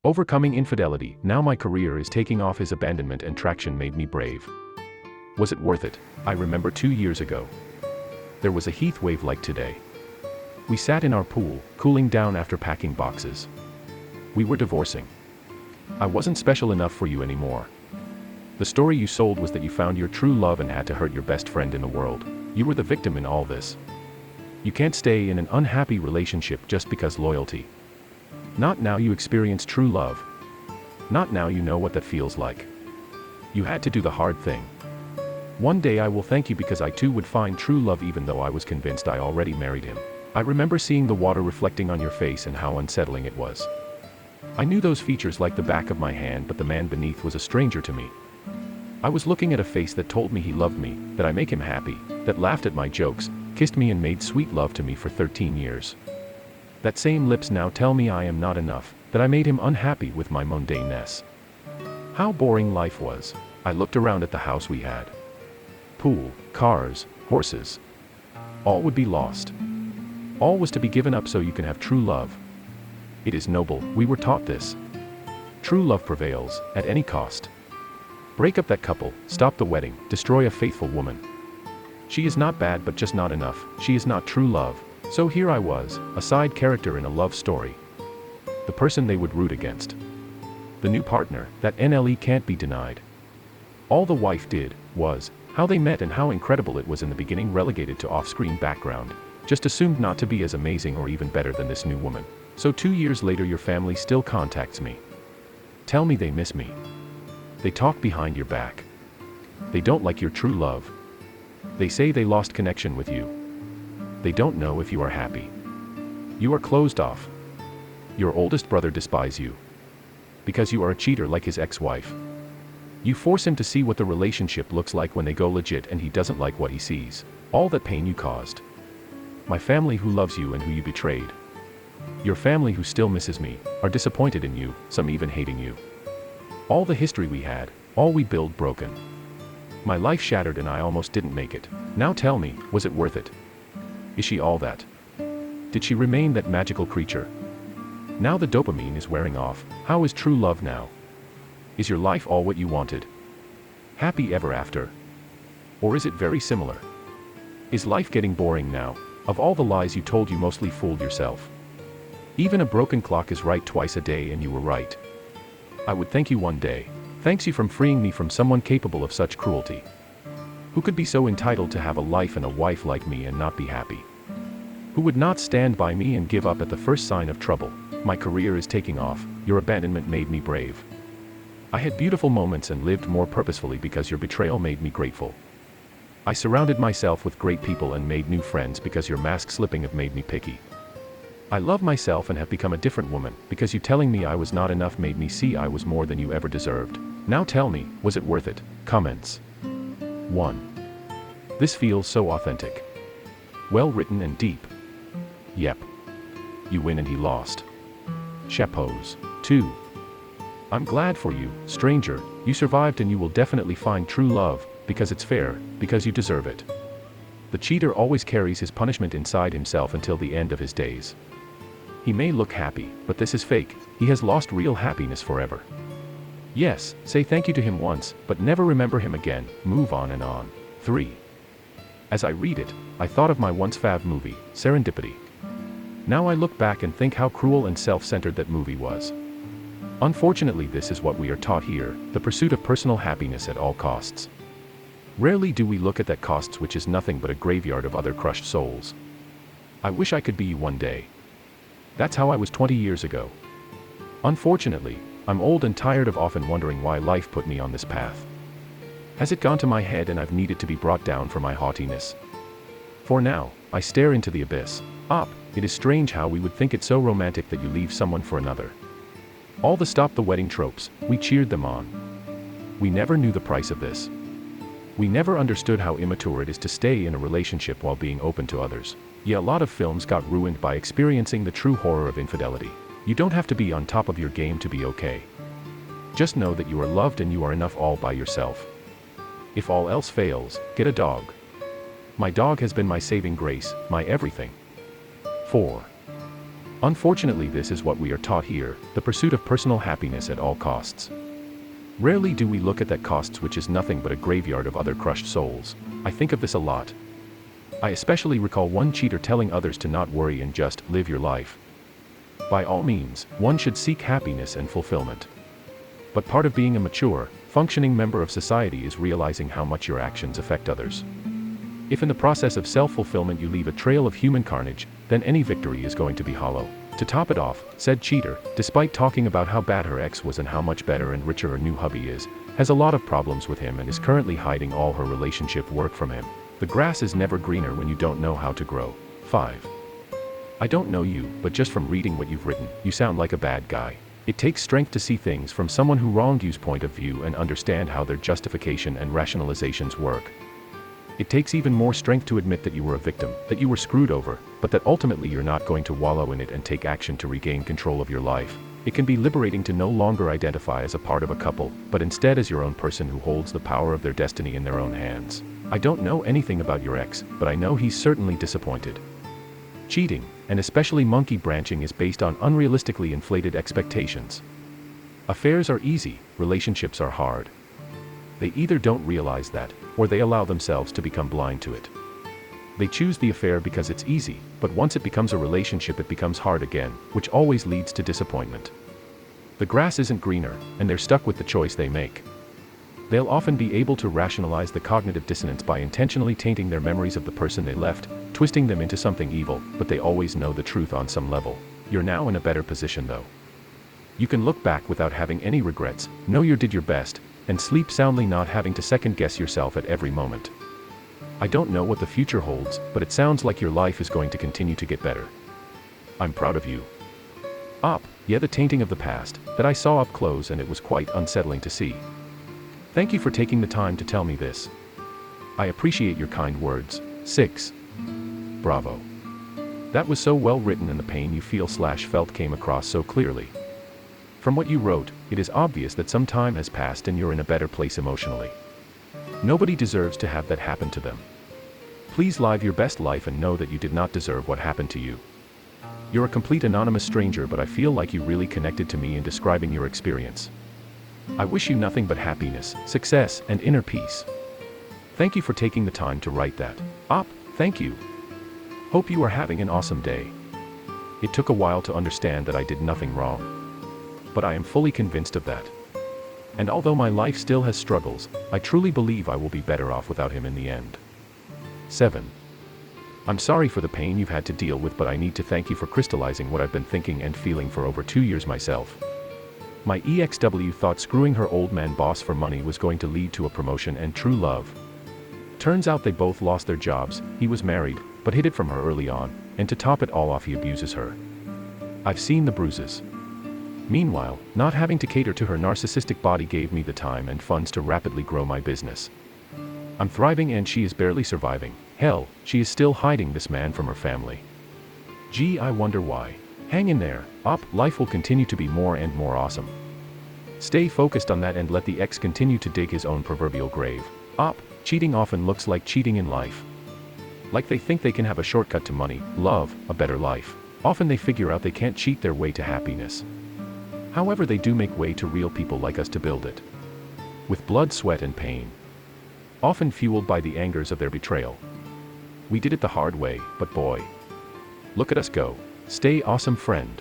Overcoming infidelity, now my career is taking off. His abandonment and traction made me brave. Was it worth it? I remember 2 years ago. There was a heat wave like today. We sat in our pool, cooling down after packing boxes. We were divorcing. I wasn't special enough for you anymore. The story you sold was that you found your true love and had to hurt your best friend in the world. You were the victim in all this. You can't stay in an unhappy relationship just because loyalty. Not now you experience true love. Not now you know what that feels like. You had to do the hard thing. One day I will thank you because I too would find true love even though I was convinced I already married him. I remember seeing the water reflecting on your face and how unsettling it was. I knew those features like the back of my hand, but the man beneath was a stranger to me. I was looking at a face that told me he loved me, that I make him happy, that laughed at my jokes, kissed me and made sweet love to me for 13 years. That same lips now tell me I am not enough, that I made him unhappy with my mundaneness. How boring life was. I looked around at the house we had. Pool, cars, horses. All would be lost. All was to be given up so you can have true love. It is noble, we were taught this. True love prevails, at any cost. Break up that couple, stop the wedding, destroy a faithful woman. She is not bad but just not enough, she is not true love. So here I was, a side character in a love story. The person they would root against. The new partner, that NLE can't be denied. All the wife did, was, how they met and how incredible it was in the beginning, relegated to off-screen background. Just assumed not to be as amazing or even better than this new woman. So 2 years later your family still contacts me. Tell me they miss me. They talk behind your back. They don't like your true love. They say they lost connection with you. They don't know if you are happy. You are closed off. Your oldest brother despises you. Because you are a cheater like his ex-wife. You force him to see what the relationship looks like when they go legit and he doesn't like what he sees. All that pain you caused. My family who loves you and who you betrayed. Your family who still misses me, are disappointed in you, some even hating you. All the history we had, all we built broken. My life shattered and I almost didn't make it. Now tell me, was it worth it? Is she all that? Did she remain that magical creature? Now the dopamine is wearing off, how is true love now? Is your life all what you wanted? Happy ever after? Or is it very similar? Is life getting boring now? Of all the lies you told, you mostly fooled yourself. Even a broken clock is right twice a day and you were right. I would thank you one day. Thanks you from freeing me from someone capable of such cruelty. Who could be so entitled to have a life and a wife like me and not be happy? Who would not stand by me and give up at the first sign of trouble? My career is taking off, your abandonment made me brave. I had beautiful moments and lived more purposefully because your betrayal made me grateful. I surrounded myself with great people and made new friends because your mask slipping have made me picky. I love myself and have become a different woman because you telling me I was not enough made me see I was more than you ever deserved. Now tell me, was it worth it? Comments. 1. This feels so authentic. Well written and deep. Yep. You win and he lost. Chapeaus. 2. I'm glad for you, stranger, you survived and you will definitely find true love, because it's fair, because you deserve it. The cheater always carries his punishment inside himself until the end of his days. He may look happy, but this is fake, he has lost real happiness forever. Yes, say thank you to him once, but never remember him again, move on and on. 3. As I read it, I thought of my once fave movie, Serendipity. Now I look back and think how cruel and self-centered that movie was. Unfortunately, this is what we are taught here, the pursuit of personal happiness at all costs. Rarely do we look at that costs, which is nothing but a graveyard of other crushed souls. I wish I could be you one day. That's how I was 20 years ago. Unfortunately, I'm old and tired of often wondering why life put me on this path. Has it gone to my head and I've needed to be brought down for my haughtiness? For now, I stare into the abyss. It is strange how we would think it so romantic that you leave someone for another. All the stop the wedding tropes, we cheered them on. We never knew the price of this. We never understood how immature it is to stay in a relationship while being open to others. Yeah, a lot of films got ruined by experiencing the true horror of infidelity. You don't have to be on top of your game to be okay. Just know that you are loved and you are enough all by yourself. If all else fails, get a dog. My dog has been my saving grace, my everything. 4. Unfortunately, this is what we are taught here, the pursuit of personal happiness at all costs. Rarely do we look at that costs, which is nothing but a graveyard of other crushed souls. I think of this a lot. I especially recall one cheater telling others to not worry and just live your life. By all means, one should seek happiness and fulfillment. But part of being a mature, functioning member of society is realizing how much your actions affect others. If in the process of self-fulfillment you leave a trail of human carnage, then any victory is going to be hollow. To top it off, said cheater, despite talking about how bad her ex was and how much better and richer her new hubby is, has a lot of problems with him and is currently hiding all her relationship work from him. The grass is never greener when you don't know how to grow. 5. I don't know you, but just from reading what you've written, you sound like a bad guy. It takes strength to see things from someone who wronged you's point of view and understand how their justification and rationalizations work. It takes even more strength to admit that you were a victim, that you were screwed over, but that ultimately you're not going to wallow in it and take action to regain control of your life. It can be liberating to no longer identify as a part of a couple, but instead as your own person who holds the power of their destiny in their own hands. I don't know anything about your ex, but I know he's certainly disappointed. Cheating, and especially monkey branching, is based on unrealistically inflated expectations. Affairs are easy, relationships are hard. They either don't realize that, or they allow themselves to become blind to it. They choose the affair because it's easy, but once it becomes a relationship it becomes hard again, which always leads to disappointment. The grass isn't greener, and they're stuck with the choice they make. They'll often be able to rationalize the cognitive dissonance by intentionally tainting their memories of the person they left, twisting them into something evil, but they always know the truth on some level. You're now in a better position though. You can look back without having any regrets, know you did your best, and sleep soundly not having to second-guess yourself at every moment. I don't know what the future holds, but it sounds like your life is going to continue to get better. I'm proud of you. Yeah, the tainting of the past, that I saw up close, and it was quite unsettling to see. Thank you for taking the time to tell me this. I appreciate your kind words. 6. Bravo. That was so well written, and the pain you felt came across so clearly. From what you wrote, it is obvious that some time has passed and you're in a better place emotionally. Nobody deserves to have that happen to them. Please live your best life and know that you did not deserve what happened to you. You're a complete anonymous stranger, but I feel like you really connected to me in describing your experience. I wish you nothing but happiness, success, and inner peace. Thank you for taking the time to write that. Thank you. Hope you are having an awesome day. It took a while to understand that I did nothing wrong. But I am fully convinced of that. And although my life still has struggles, I truly believe I will be better off without him in the end. 7. I'm sorry for the pain you've had to deal with, but I need to thank you for crystallizing what I've been thinking and feeling for over 2 years myself. My EXW thought screwing her old man boss for money was going to lead to a promotion and true love. Turns out they both lost their jobs. He was married, but hid it from her early on, and to top it all off he abuses her. I've seen the bruises. Meanwhile, not having to cater to her narcissistic body gave me the time and funds to rapidly grow my business. I'm thriving and she is barely surviving. Hell, she is still hiding this man from her family. Gee, I wonder why. Hang in there, life will continue to be more and more awesome. Stay focused on that and let the ex continue to dig his own proverbial grave. Cheating often looks like cheating in life. Like they think they can have a shortcut to money, love, a better life. Often they figure out they can't cheat their way to happiness. However, they do make way to real people like us to build it. With blood, sweat, and pain. Often fueled by the angers of their betrayal. We did it the hard way, but boy. Look at us go. Stay awesome, friend.